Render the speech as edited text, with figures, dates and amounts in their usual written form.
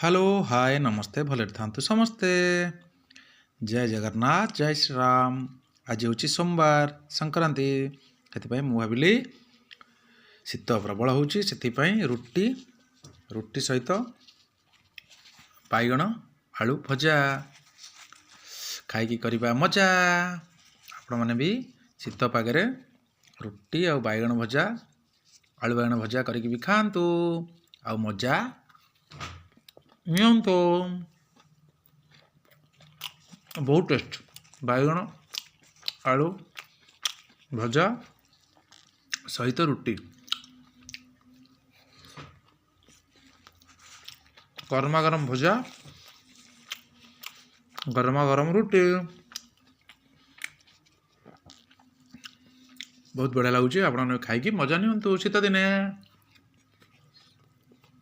Hello hi नमस्ते भले था समस्ते जय जगन्नाथ जय श्री राम। आज हूँ सोमवार संक्रांति से भाविली शीत प्रबल होती रुटी रुटी सहित बैगण आलू भजा खाई करवा मजा। आपण मैंने भी शीत पागे रुटी आ बैगण भजा आलू बैगण भजा करके भी खातु आ मजा नियंतो। बहुत टेस्ट बैगण आलू भजा सहित रुटी गरमा गरम भजा गरमा गरम रुटी बहुत बढ़िया लगुच। आप खाई मजा नियंतु शीत दिने।